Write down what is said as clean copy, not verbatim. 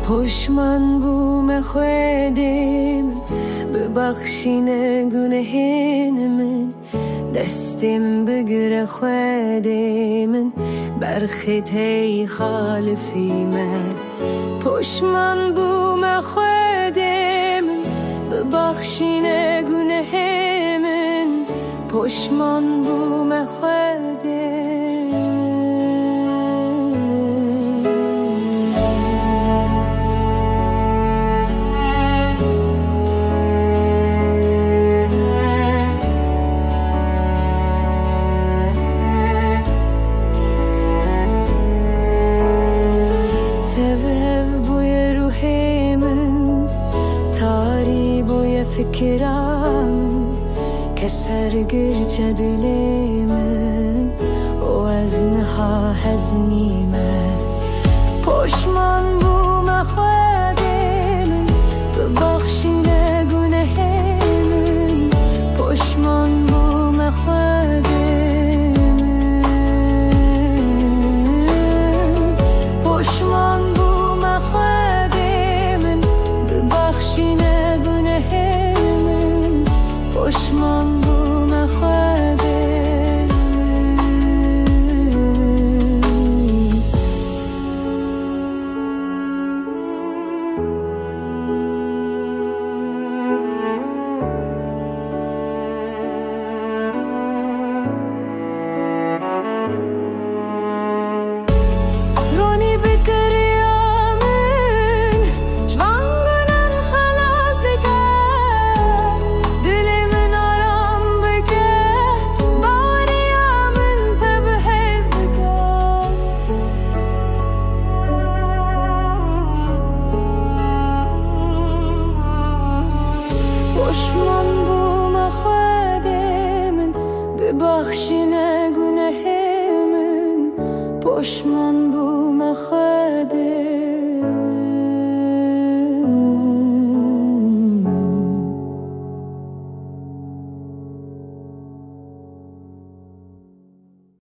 پشمان بوم خودم ببخشینه گناهین من دستم بگره خودم برخطه خالفی من پشمان بوم خودم ببخشینه گناهین من پشمان بوم خودم فکرم کسر گرچه دلم و از نها حزنی من پشمان بوم خودم ببخشینه گناه من پشمان بوم خودم پشمان بوم خودم ببخشینه گناه پشمان بوم خودم رونی بکری آمن شوانگنن خلاص دکر دل من آرام بکر باری آمن تبهز بکر پشمان بوم خودم ببخشینه گناه من پشمان بوم